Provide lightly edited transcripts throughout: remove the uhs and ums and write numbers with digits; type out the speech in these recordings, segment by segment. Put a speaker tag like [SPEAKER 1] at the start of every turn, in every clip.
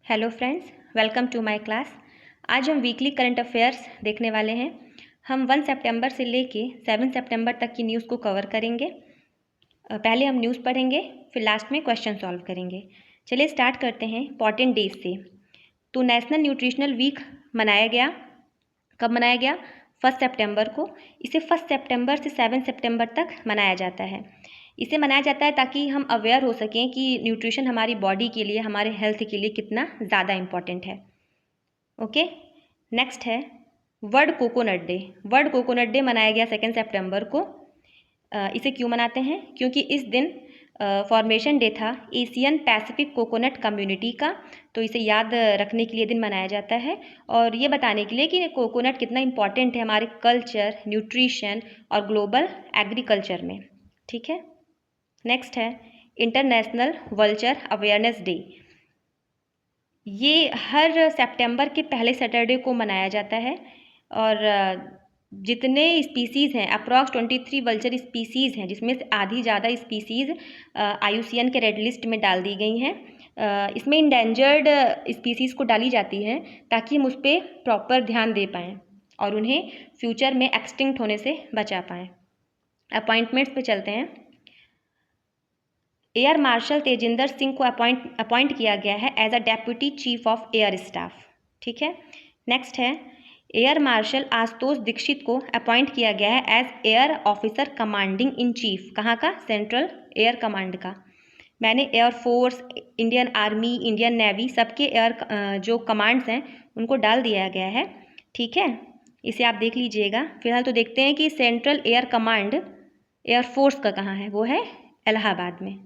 [SPEAKER 1] Hello friends, welcome to my class. आज हम weekly current affairs देखने वाले हैं। हम 1 सितंबर से लेके 7 सितंबर तक की न्यूज़ को कवर करेंगे। पहले हम न्यूज़ पढ़ेंगे, फिर लास्ट में क्वेश्चन सॉल्व करेंगे। चलिए स्टार्ट करते हैं इंपॉर्टेंट डेज से। तो नेशनल न्यूट्रिशनल वीक मनाया गया। कब मनाया गया? 1 सितंबर को। इसे 1 सितंबर से 7 सितंबर तक मनाया जाता है। इसे मनाया जाता है ताकि हम अवेयर हो सकें कि न्यूट्रिशन हमारी बॉडी के लिए, हमारे हेल्थ के लिए कितना ज़्यादा इम्पॉर्टेंट है। ओके, नेक्स्ट है world coconut day. World coconut day मनाया गया 2 सितंबर को। इसे क्यों मनाते हैं? क्योंकि इस दिन फॉर्मेशन डे था एशियन पैसिफिक कोकोनट कम्युनिटी का। तो इसे याद रखने के लिए दिन मनाया जाता है और ये बताने के लिए कि कोकोनट कितना इम्पॉर्टेंट है हमारे कल्चर, न्यूट्रिशन और ग्लोबल एग्रीकल्चर में। ठीक है, नेक्स्ट है इंटरनेशनल वल्चर अवेयरनेस डे। ये हर सितंबर के पहले सैटरडे को मनाया जाता है और जितने स्पीसीज़ हैं, अप्रॉक्स 23 वल्चर स्पीसीज़ हैं, जिसमें से आधी ज़्यादा स्पीसीज़ IUCN के रेड लिस्ट में डाल दी गई हैं। इसमें इंडेंजर्ड स्पीसीज़ को डाली जाती है ताकि हम उस पर प्रॉपर ध्यान दे पाएँ और उन्हें फ्यूचर में एक्सटिंक्ट होने से बचा पाएँ। अपॉइंटमेंट्स पे चलते हैं। एयर मार्शल तेजिंदर सिंह को अपॉइंट किया गया है as a deputy chief of air staff. ठीक है, नेक्स्ट है एयर मार्शल आशुतोष दीक्षित को अपॉइंट किया गया है as air officer commanding in chief. कहाँ का? सेंट्रल एयर कमांड का। मैंने air force, Indian army, Indian navy सबके एयर जो कमांड्स हैं उनको डाल दिया गया है। ठीक है, इसे आप देख लीजिएगा। फिलहाल तो देखते हैं कि सेंट्रल एयर कमांड एयरफोर्स का कहाँ है। वो है इलाहाबाद में।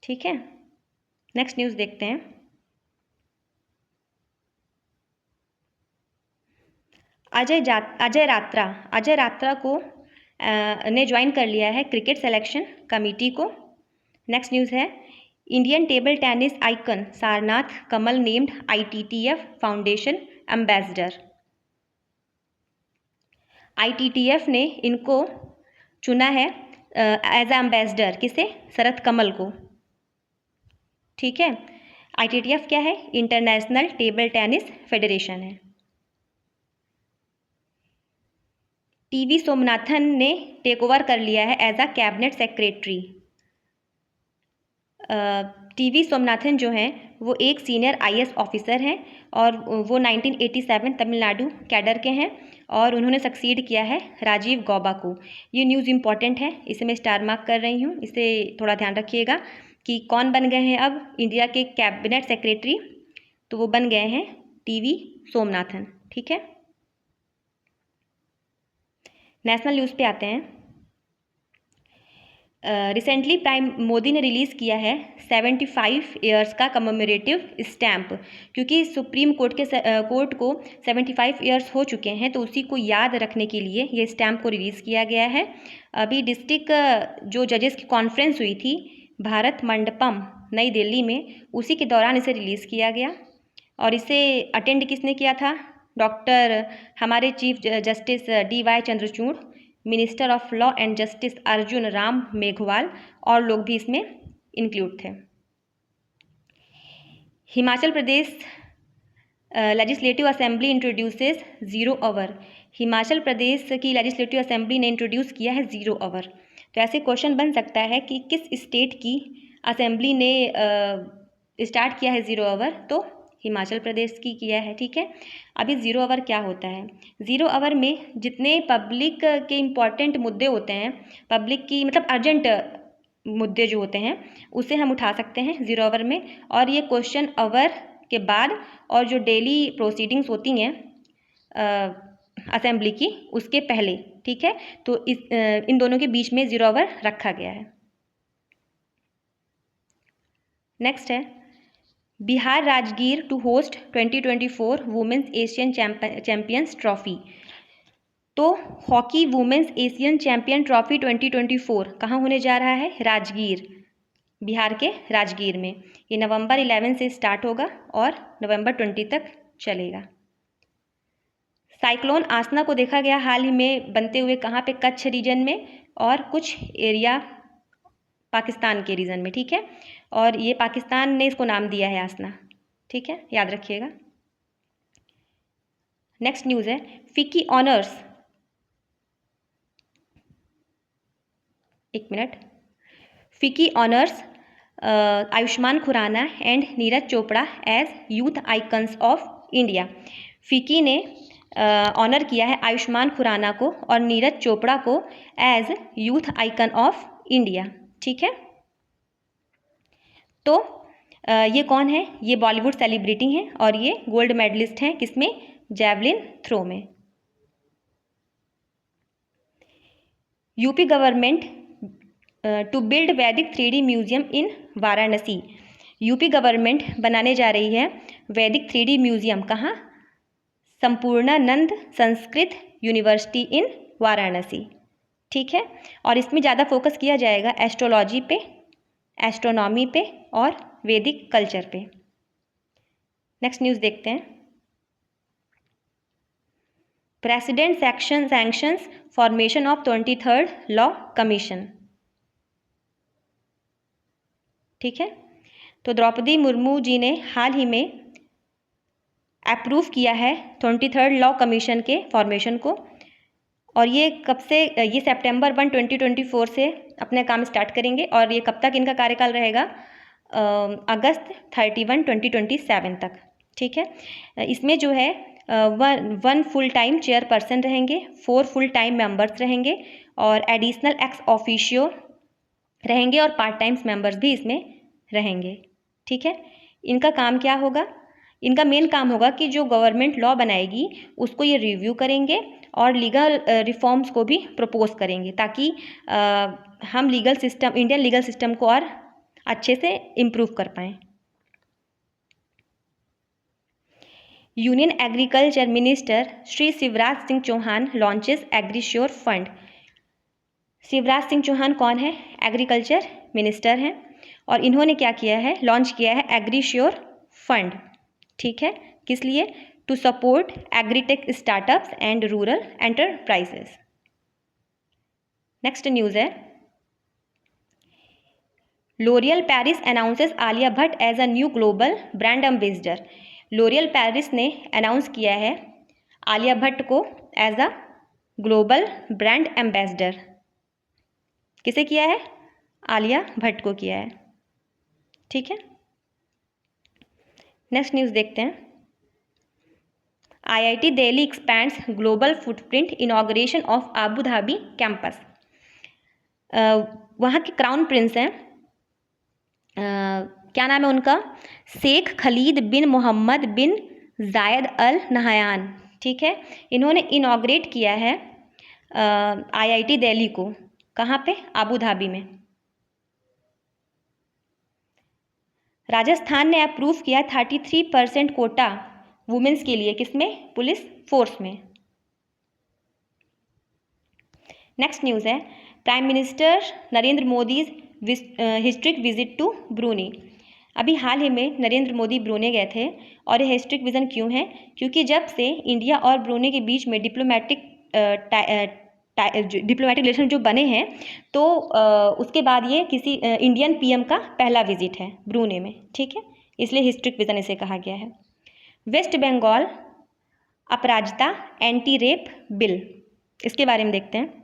[SPEAKER 1] ठीक है, नेक्स्ट न्यूज़ देखते हैं। अजय रात्रा को ने ज्वाइन कर लिया है क्रिकेट सिलेक्शन कमेटी को। नेक्स्ट न्यूज़ है Indian table tennis icon Sharath Kamal named ITTF foundation ambassador. ITTF ने इनको चुना है एज एम्बेसडर। किसे? शरद कमल को। ठीक है, ITTF क्या है? इंटरनेशनल टेबल टेनिस फेडरेशन है। TV सोमनाथन ने टेक ओवर कर लिया है as a cabinet secretary. TV Somanathan जो हैं वो एक सीनियर IAS ऑफिसर हैं और वो 1987 तमिलनाडु कैडर के हैं और उन्होंने सक्सीड किया है राजीव गौबा को। ये न्यूज़ इम्पॉर्टेंट है, इसे मैं स्टार मार्क कर रही हूँ। इसे थोड़ा ध्यान रखिएगा कि कौन बन गए हैं अब इंडिया के कैबिनेट सेक्रेटरी। तो वो बन गए हैं TV सोमनाथन। ठीक है, नेशनल न्यूज़ पे आते हैं। रिसेंटली प्राइम मोदी ने रिलीज़ किया है 75 ईयर्स का कमेमोरेटिव स्टैम्प। क्योंकि सुप्रीम कोर्ट को 75 ईयर्स हो चुके हैं तो उसी को याद रखने के लिए ये स्टैम्प को रिलीज़ किया गया है। अभी डिस्ट्रिक्ट जो जजेस की कॉन्फ्रेंस हुई थी भारत मंडपम नई दिल्ली में, उसी के दौरान इसे रिलीज़ किया गया। और इसे अटेंड किसने किया था? डॉक्टर हमारे chief justice DY Chandrachud, minister of law and justice Arjun Ram Meghwal और लोग भी इसमें इंक्लूड थे। Himachal Pradesh legislative assembly introduces 0 hour. Himachal Pradesh की लेजिस्लेटिव असेंबली ने इंट्रोड्यूस किया है 0 आवर। तो ऐसे क्वेश्चन बन सकता है कि किस स्टेट की असेंबली ने स्टार्ट किया है 0 आवर? तो हिमाचल प्रदेश की किया है। ठीक है, अभी 0 आवर क्या होता है? 0 आवर में जितने पब्लिक के इम्पॉर्टेंट मुद्दे होते हैं, पब्लिक की मतलब अर्जेंट मुद्दे जो होते हैं, उसे हम उठा सकते हैं 0 आवर में। और ये क्वेश्चन आवर के बाद और जो डेली प्रोसीडिंग्स होती हैं असेंबली की, उसके पहले। ठीक है, तो इन दोनों के बीच में 0 आवर रखा गया है। नेक्स्ट है Bihar Rajgir to host 2024 women's Asian champions trophy. तो hockey women's Asian champion trophy 2024 कहाँ होने जा रहा है? राजगीर, बिहार के राजगीर में। ये नवंबर 11 से स्टार्ट होगा और नवंबर 20 तक चलेगा। साइक्लोन आसना को देखा गया हाल ही में बनते हुए कहाँ पे? कच्छ रीजन में और कुछ एरिया पाकिस्तान के रीजन में। ठीक है, और ये पाकिस्तान ने इसको नाम दिया है आसना। ठीक है, याद रखिएगा। नेक्स्ट न्यूज़ है फिक्की ऑनर्स, एक minute, FICCI honours Ayushmann Khurrana and Neeraj Chopra as youth icons of India. FICCI ने ऑनर किया है आयुष्मान खुराना को और नीरज चोपड़ा को as youth icon of India. ठीक है, तो ये कौन है? ये बॉलीवुड सेलिब्रिटी हैं और ये गोल्ड मेडलिस्ट हैं किसमें? जैवलिन थ्रो में। यूपी गवर्नमेंट टू बिल्ड वैदिक 3D museum in Varanasi. UP government बनाने जा रही है वैदिक 3D म्यूजियम, कहाँ? संपूर्णानंद संस्कृत यूनिवर्सिटी इन वाराणसी। ठीक है, और इसमें ज़्यादा फोकस किया जाएगा एस्ट्रोलॉजी पे, एस्ट्रोनॉमी पे और वैदिक कल्चर पे। नेक्स्ट न्यूज़ देखते हैं। President sanctions formation of 23rd law commission. ठीक है, तो द्रौपदी मुर्मू जी ने हाल ही में अप्रूव किया है 23rd लॉ कमीशन के फॉर्मेशन को, और ये कब से? ये सितंबर 1, 2024 से अपने काम स्टार्ट करेंगे और ये कब तक इनका कार्यकाल रहेगा? अगस्त 31, 2027 तक। ठीक है, इसमें जो है वन फुल टाइम चेयरपर्सन रहेंगे, 4 फुल टाइम मेंबर्स रहेंगे और एडिशनल एक्स ऑफिशियो रहेंगे और पार्ट टाइम्स मेंबर्स भी इसमें रहेंगे। ठीक है, इनका काम क्या होगा? इनका मेन काम होगा कि जो गवर्नमेंट लॉ बनाएगी उसको ये रिव्यू करेंगे और लीगल रिफॉर्म्स को भी प्रपोज करेंगे ताकि हम legal system, Indian legal system को और अच्छे से इम्प्रूव कर पाएँ। Union agriculture minister Shri Shivraj Singh Chouhan launches Agrisure fund. Shivraj Singh Chouhan कौन है? एग्रीकल्चर मिनिस्टर हैं और इन्होंने क्या किया है? लॉन्च किया है एग्रीश्योर फंड। ठीक है, किस लिए? To support agritech startups and rural enterprises. Next news है L'Oreal Paris announces Alia Bhatt as a new global brand ambassador. L'Oreal Paris ने अनाउंस किया है आलिया भट्ट को as a global brand ambassador. किसे किया है? आलिया भट्ट को किया है। ठीक है, नेक्स्ट न्यूज़ देखते हैं। IIT Delhi expands global footprint, inauguration of Abu Dhabi campus. वहाँ के क्राउन प्रिंस हैं, क्या नाम है उनका? शेख खलीद बिन मोहम्मद बिन जायद अल नहयान। ठीक है, इन्होंने इनॉग्रेट किया है IIT दिल्ली को, कहाँ पे? आबू धाबी में। राजस्थान ने अप्रूव किया 33% कोटा वुमेन्स के लिए, किसमें? पुलिस फोर्स में। नेक्स्ट न्यूज़ है prime minister Narendra Modi historic visit to Brunei. अभी हाल ही में नरेंद्र मोदी ब्रूने गए थे और ये हिस्ट्रिक विजन क्यों है? क्योंकि जब से इंडिया और ब्रूने के बीच में डिप्लोमेटिक रिलेशन जो बने हैं तो उसके बाद ये किसी इंडियन PM का पहला विजिट है ब्रूने में। ठीक है, इसलिए हिस्ट्रिक विजन इसे कहा गया है। वेस्ट बंगाल अपराजिता एंटी रेप बिल, इसके बारे में देखते हैं।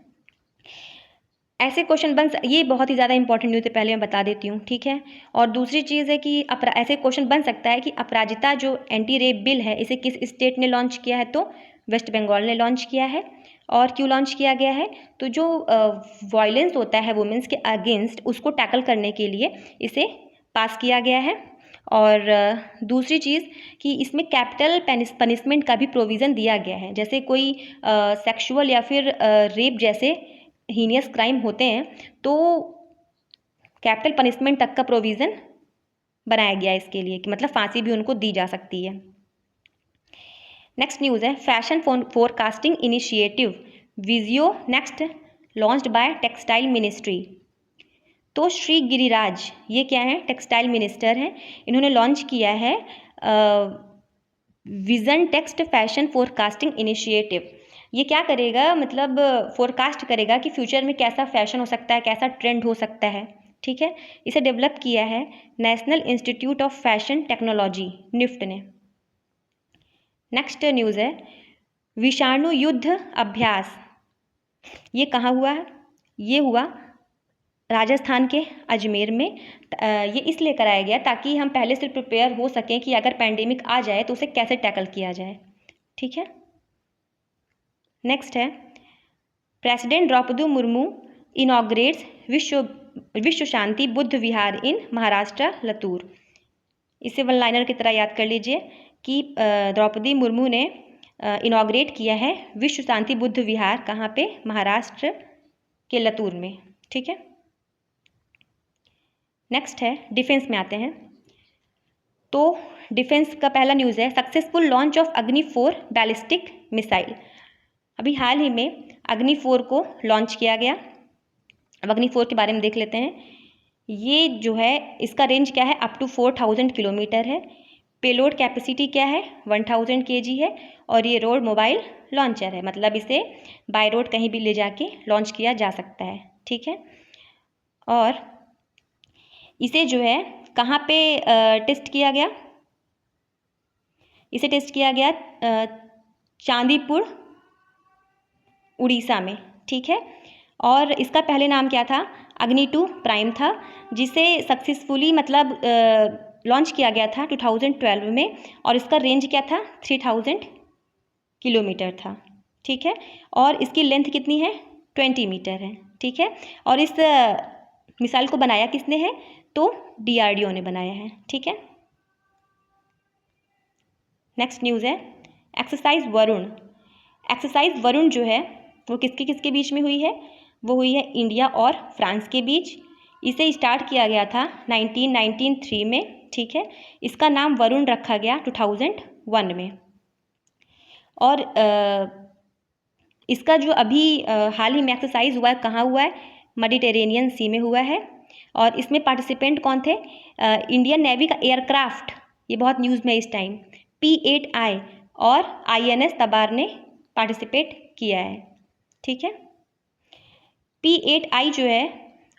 [SPEAKER 1] ऐसे क्वेश्चन ये बहुत ही ज़्यादा इंपॉर्टेंट न्यूज़ है, पहले मैं बता देती हूँ। ठीक है, और दूसरी चीज़ है कि ऐसे क्वेश्चन बन सकता है कि अपराजिता जो एंटी रेप बिल है इसे किस स्टेट ने लॉन्च किया है? तो वेस्ट बंगाल ने लॉन्च किया है। और क्यों लॉन्च किया गया है? तो जो वायलेंस होता है वुमेन्स के अगेंस्ट, उसको टैकल करने के लिए इसे पास किया गया है। और दूसरी चीज़ कि इसमें कैपिटल पनिशमेंट का भी प्रोविज़न दिया गया है। जैसे कोई सेक्सुअल या फिर रेप जैसे हीनियस क्राइम होते हैं तो कैपिटल पनिशमेंट तक का प्रोविज़न बनाया गया है इसके लिए, कि मतलब फांसी भी उनको दी जा सकती है। नेक्स्ट न्यूज़ है fashion forecasting initiative Visio next launched by textile ministry. तो श्री गिरिराज ये क्या है? टेक्सटाइल मिनिस्टर हैं। इन्होंने लॉन्च किया है vision text fashion forecasting initiative. ये क्या करेगा? मतलब फोरकास्ट करेगा कि फ्यूचर में कैसा फैशन हो सकता है, कैसा ट्रेंड हो सकता है। ठीक है। इसे डेवलप किया है national institute of fashion technology NIFT ने। नेक्स्ट न्यूज़ है विषाणु युद्ध अभ्यास। ये कहाँ हुआ है? ये हुआ राजस्थान के अजमेर में। ये इसलिए कराया गया ताकि हम पहले से प्रिपेयर हो सकें कि अगर पैंडेमिक आ जाए तो उसे कैसे टैकल किया जाए। ठीक है। नेक्स्ट है प्रेसिडेंट द्रौपदी मुर्मू इनॉग्रेट्स विश्व शांति बुद्ध विहार इन महाराष्ट्र लतूर। इसे वन लाइनर की तरह याद कर लीजिए कि द्रौपदी मुर्मू ने इनॉग्रेट किया है विश्व शांति बुद्ध विहार, कहाँ पे? महाराष्ट्र के लतूर में। ठीक है। नेक्स्ट है डिफेंस में आते हैं। तो डिफेंस का पहला न्यूज़ है सक्सेसफुल लॉन्च ऑफ अग्नि 4 बैलिस्टिक मिसाइल। अभी हाल ही में अग्नि 4 को लॉन्च किया गया। अब अग्नि 4 के बारे में देख लेते हैं। ये जो है इसका रेंज क्या है? अप टू 4000 किलोमीटर है। पेलोड कैपेसिटी क्या है? 1000 kg है। और ये रोड मोबाइल लॉन्चर है, मतलब इसे बाय रोड कहीं भी ले जाके लॉन्च किया जा सकता है। ठीक है। और इसे जो है कहाँ पे टेस्ट किया गया? इसे टेस्ट किया गया चांदीपुर उड़ीसा में। ठीक है। और इसका पहले नाम क्या था? अग्नि 2 प्राइम था, जिसे सक्सेसफुली मतलब लॉन्च किया गया था 2012 में। और इसका रेंज क्या था? 3000 किलोमीटर था। ठीक है। और इसकी लेंथ कितनी है? 20 मीटर है। ठीक है। और इस मिसाइल को बनाया किसने है? तो DRDO ने बनाया है। ठीक है। नेक्स्ट न्यूज़ है एक्सरसाइज वरुण। एक्सरसाइज वरुण जो है वो किसके किसके बीच में हुई है? वो हुई है इंडिया और फ्रांस के बीच। इसे स्टार्ट किया गया था 1993 में। ठीक है। इसका नाम वरुण रखा गया 2001 में। और इसका जो अभी हाल ही में एक्सरसाइज हुआ है, कहाँ हुआ है? मेडिटेरेनियन सी में हुआ है। और इसमें पार्टिसिपेंट कौन थे? इंडियन नेवी का एयरक्राफ्ट, ये बहुत न्यूज़ में इस टाइम, P8I और INS तबार ने पार्टिसिपेट किया है। ठीक है। P8I जो है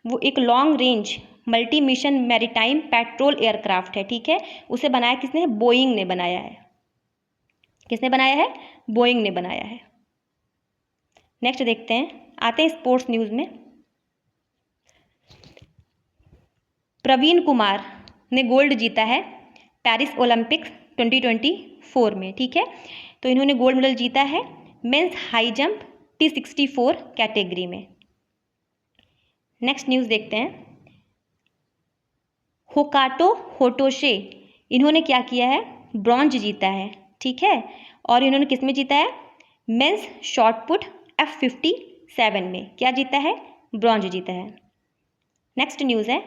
[SPEAKER 1] वो एक long range multi mission maritime petrol aircraft है। ठीक है। उसे बनाया किसने है? बोइंग ने बनाया है। किसने बनाया है? बोइंग ने बनाया है। नेक्स्ट देखते हैं, आते हैं स्पोर्ट्स न्यूज़ में। प्रवीण कुमार ने गोल्ड जीता है पेरिस ओलंपिक्स 2024 में। ठीक है। तो इन्होंने गोल्ड मेडल जीता है mains high jump T64 category में। नेक्स्ट न्यूज़ देखते हैं, होकाटो होटोशे, इन्होंने क्या किया है? ब्रॉन्ज जीता है। ठीक है। और इन्होंने किस में जीता है? मेंस शॉट पुट F57 में क्या जीता है? ब्रॉन्ज जीता है। नेक्स्ट न्यूज़ है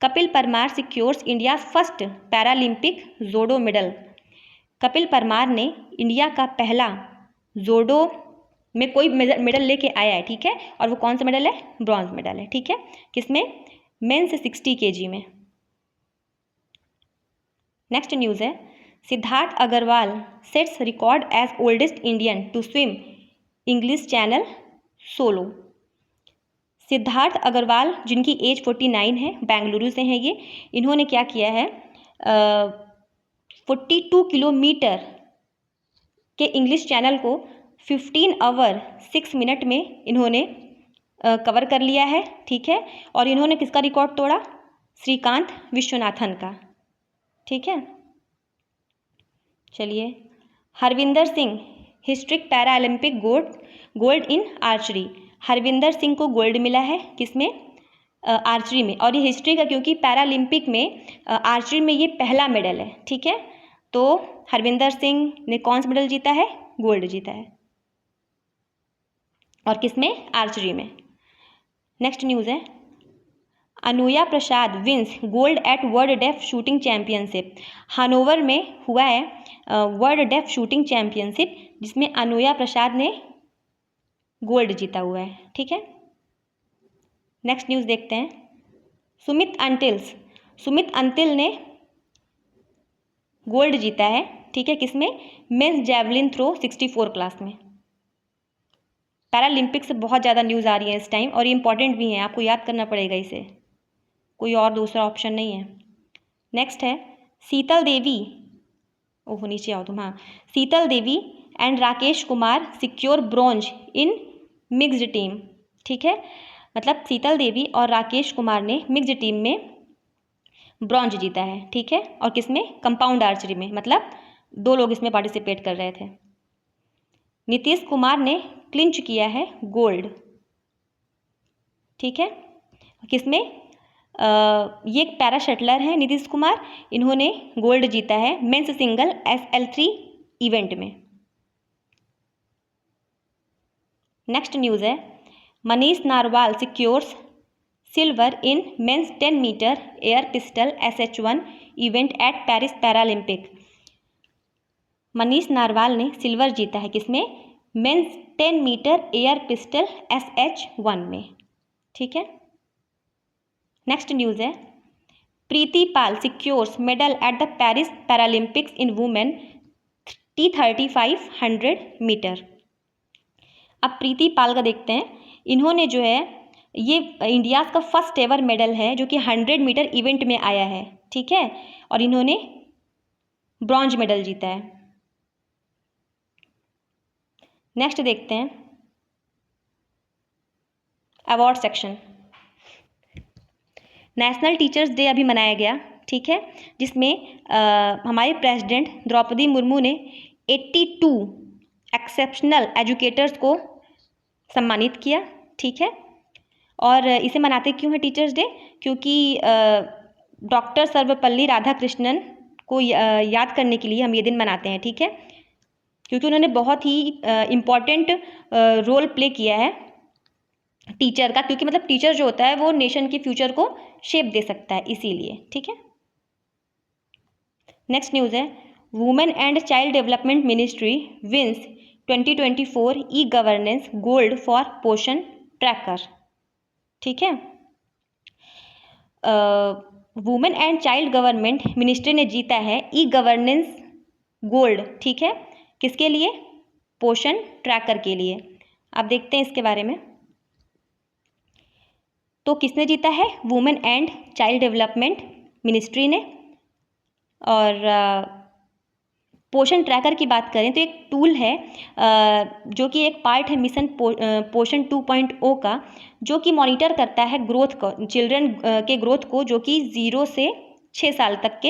[SPEAKER 1] Kapil Parmar secures India first Paralympic judo medal. Kapil Parmar ने इंडिया का पहला जोडो में कोई मेडल लेके आया है। ठीक है। और वो कौन सा मेडल है? ब्रॉन्ज मेडल है। ठीक है। किसमें? मेंस 60 kg में। नेक्स्ट न्यूज़ है Siddharth Agarwal sets record as oldest Indian to swim English channel solo. Siddharth Agarwal जिनकी एज 49 है, बेंगलुरु से हैं ये, इन्होंने क्या किया है 42 किलोमीटर के इंग्लिश चैनल को 15 आवर 6 मिनट में इन्होंने कवर कर लिया है। ठीक है। और इन्होंने किसका रिकॉर्ड तोड़ा? श्रीकांत विश्वनाथन का। ठीक है। चलिए, Harvinder Singh historic Paralympic gold in archery. Harvinder Singh को गोल्ड मिला है किसमें? आर्चरी में। और ये हिस्ट्री का, क्योंकि पैरालंपिक में आर्चरी में ये पहला मेडल है। ठीक है। तो हरविंदर सिंह ने कौन सा मेडल जीता है? गोल्ड जीता है। और किसमें? आर्चरी में। नेक्स्ट न्यूज़ है Anuya Prasad wins gold at world deaf shooting championship. Hanover में हुआ है वर्ल्ड डेफ शूटिंग चैंपियनशिप, जिसमें अनुया प्रसाद ने गोल्ड जीता हुआ है। ठीक है। नेक्स्ट न्यूज़ देखते हैं सुमित अंतिल ने गोल्ड जीता है। ठीक है। किसमें? मेंस जैवलिन थ्रो 64 क्लास में। पैरालंपिक से बहुत ज़्यादा न्यूज़ आ रही है इस टाइम, और ये इंपॉर्टेंट भी हैं, आपको याद करना पड़ेगा इसे। कोई और दूसरा ऑप्शन नहीं है। नेक्स्ट है शीतल देवी, ओह नीचे आओ तुम, हाँ, Sheetal Devi and Rakesh Kumar secure bronze in mixed team. ठीक है, मतलब शीतल देवी और राकेश कुमार ने मिक्स्ड टीम में ब्रॉन्ज जीता है। ठीक है, और किसमें? कंपाउंड आर्चरी में, मतलब 2 लोग इसमें पार्टिसिपेट कर रहे थे। नीतीश कुमार ने क्लिंच किया है गोल्ड। ठीक है, किसमें? ये एक पैरा शटलर है नीतीश कुमार, इन्होंने गोल्ड जीता है मेंस सिंगल SL3 इवेंट में। नेक्स्ट न्यूज़ है Manish Narwal secures silver in men's 10 metre air pistol SH1 event at Paris Paralympic. Manish Narwal ने सिल्वर जीता है किसमें? Mains 10 metre air pistol SH1 में। ठीक है, नेक्स्ट न्यूज़ है Preeti Pal secures medal at the Paris Paralympics in women T35 metre. अब प्रीति पाल का देखते हैं, इन्होंने जो है ये इंडिया का फर्स्ट एवर मेडल है जो कि 100 मीटर इवेंट में आया है। ठीक है, और इन्होंने ब्रॉन्ज मेडल जीता है। नेक्स्ट देखते हैं award section. National teachers day अभी मनाया गया। ठीक है, जिसमें हमारे प्रेसिडेंट द्रौपदी मुर्मू ने 82 एक्सेप्शनल एजुकेटर्स को सम्मानित किया। ठीक है, और इसे मनाते क्यों है टीचर्स डे? क्योंकि डॉक्टर सर्वपल्ली राधाकृष्णन को याद करने के लिए हम ये दिन मनाते हैं। ठीक है, क्योंकि उन्होंने बहुत ही इम्पॉर्टेंट रोल प्ले किया है टीचर का, क्योंकि मतलब टीचर जो होता है वो नेशन के फ्यूचर को शेप दे सकता है, इसीलिए। ठीक है, नेक्स्ट न्यूज़ है women and child development ministry wins 2024 e governance gold for Poshan tracker. ठीक है, women and child government ministry ने जीता है ई गवर्नेंस गोल्ड। ठीक है, किसके लिए? पोषण ट्रैकर के लिए। आप देखते हैं इसके बारे में। तो किसने जीता है? Women and child development ministry ने। और पोषण ट्रैकर की बात करें तो एक टूल है जो कि एक पार्ट है मिशन पोषण 2.0 का, जो कि मॉनिटर करता है ग्रोथ को, चिल्ड्रन के ग्रोथ को, जो कि 0 से 6 साल तक के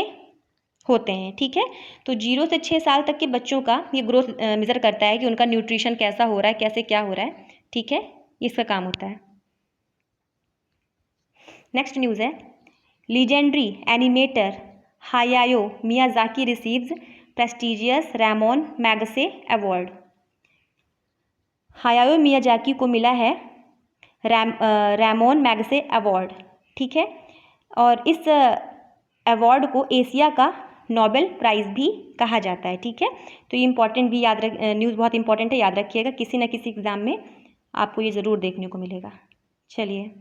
[SPEAKER 1] होते हैं। ठीक है, तो 0 से 6 साल तक के बच्चों का ये ग्रोथ मेज़र करता है कि उनका न्यूट्रिशन कैसा हो रहा है, कैसे क्या हो रहा है। ठीक है, इसका काम होता है। नेक्स्ट न्यूज़ है legendary animator Hayao Miyazaki receives prestigious Ramon Magsaysay award. Hayao Miyazaki को मिला है रामोन मैगसे अवार्ड। ठीक है, और इस अवार्ड को एशिया का नोबेल प्राइज़ भी कहा जाता है। ठीक है, तो ये इंपॉर्टेंट भी याद रख, न्यूज़ बहुत इंपॉर्टेंट है, याद रखिएगा, किसी न किसी एग्ज़ाम में आपको ये ज़रूर देखने को मिलेगा। चलिए,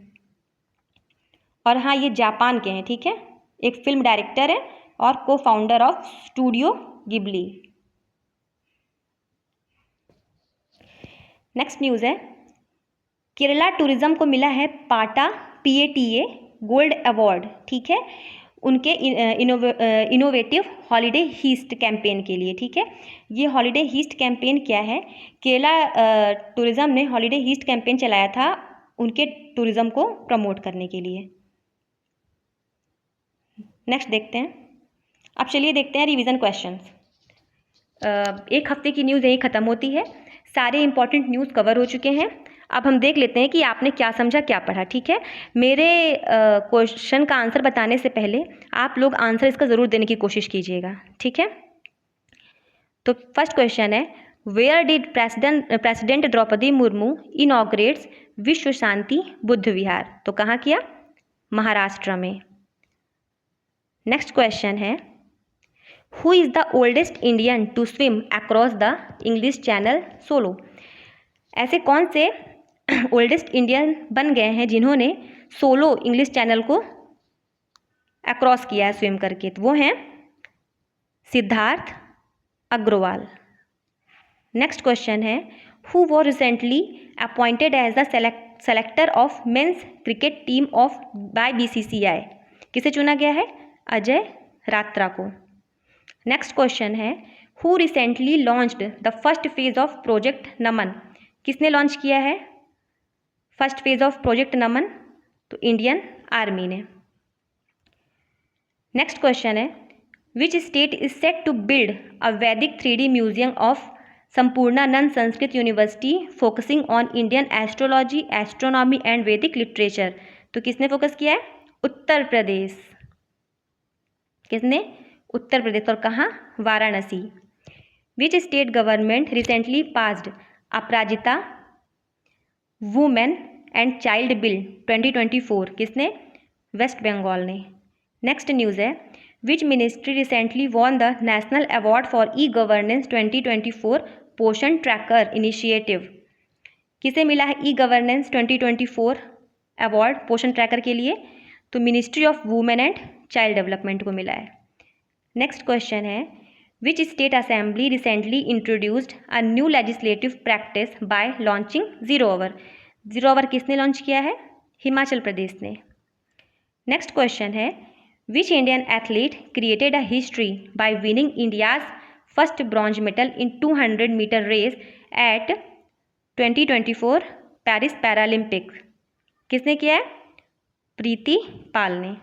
[SPEAKER 1] और हाँ, ये जापान के हैं। ठीक है, एक फिल्म डायरेक्टर है और को founder of studio Ghibli. Next news है केरला टूरिज्म को मिला है पाटा PATA गोल्ड अवार्ड। ठीक है, उनके इनोवेटिव हॉलीडे हीस्ट कैंपेन के लिए। ठीक है, ये हॉलीडे हीस्ट कैंपेन क्या है? केरला टूरिज्म ने हॉलीडे हीस्ट कैंपेन चलाया था उनके टूरिज्म को प्रमोट करने के लिए। नेक्स्ट देखते हैं। अब चलिए देखते हैं रिवीजन क्वेश्चंस। एक हफ्ते की न्यूज़ यही ख़त्म होती है, सारे इंपॉर्टेंट न्यूज़ कवर हो चुके हैं। अब हम देख लेते हैं कि आपने क्या समझा, क्या पढ़ा। ठीक है, मेरे क्वेश्चन का आंसर बताने से पहले आप लोग आंसर इसका ज़रूर देने की कोशिश कीजिएगा। ठीक है, तो फर्स्ट क्वेश्चन है where did president Droupadi Murmu inaugurates Vishwa Shanti Buddha Vihar? तो कहाँ किया? महाराष्ट्र में। नेक्स्ट क्वेश्चन है who is the oldest Indian to swim across the English channel solo? ऐसे कौन से ओल्डेस्ट इंडियन बन गए हैं जिन्होंने सोलो इंग्लिश चैनल को अक्रॉस किया है स्विम करके? तो वो हैं सिद्धार्थ अग्रवाल। नेक्स्ट क्वेश्चन है who was recently appointed as the selector of men's cricket team of by BCCI? किसे चुना गया है? अजय रात्रा को। नेक्स्ट क्वेश्चन है, who recently launched the first phase of project Naman? किसने लॉन्च किया है first phase of project Naman? तो इंडियन आर्मी ने। नेक्स्ट क्वेश्चन है, which state is set to build a Vedic 3D museum of Sampurnanand Sanskrit university focusing on Indian astrology, astronomy and Vedic literature? तो किसने focus किया है? उत्तर प्रदेश। किसने? उत्तर प्रदेश। और कहाँ? Varanasi. Which state government recently passed Aparajita women and child bill 2024? किसने? Waste Bengal ने। नेक्स्ट न्यूज़ है, which ministry recently won the national award for e governance 2024 पोषण ट्रैकर इनिशिएटिव? किसे मिला है ई गवर्नेंस 2024 अवार्ड पोषण ट्रैकर के लिए? तो ministry of women and child development को मिला है। नेक्स्ट क्वेश्चन है, which state assembly recently introduced a new legislative practice by launching zero over? Zero over किसने लॉन्च किया है? हिमाचल प्रदेश ने। नेक्स्ट क्वेश्चन है, which Indian athlete created a history by winning India's first bronze medal in 200 metre race at 2024 Paris Paralympics? किसने किया है? प्रीति पाल ने।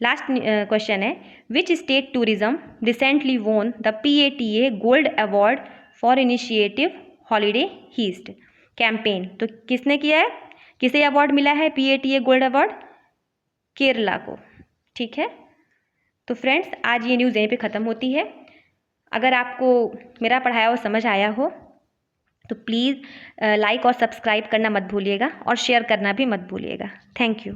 [SPEAKER 1] Last question है, which state tourism recently won the PATA gold award for initiative holiday heist campaign? तो किसने किया है? किसे अवार्ड मिला है PATA गोल्ड अवार्ड? केरला को। ठीक है, तो फ्रेंड्स आज ये न्यूज़ यहीं पे ख़त्म होती है। अगर आपको मेरा पढ़ाया हुआ समझ आया हो तो प्लीज़ लाइक और सब्सक्राइब करना मत भूलिएगा और शेयर करना भी मत भूलिएगा। Thank you.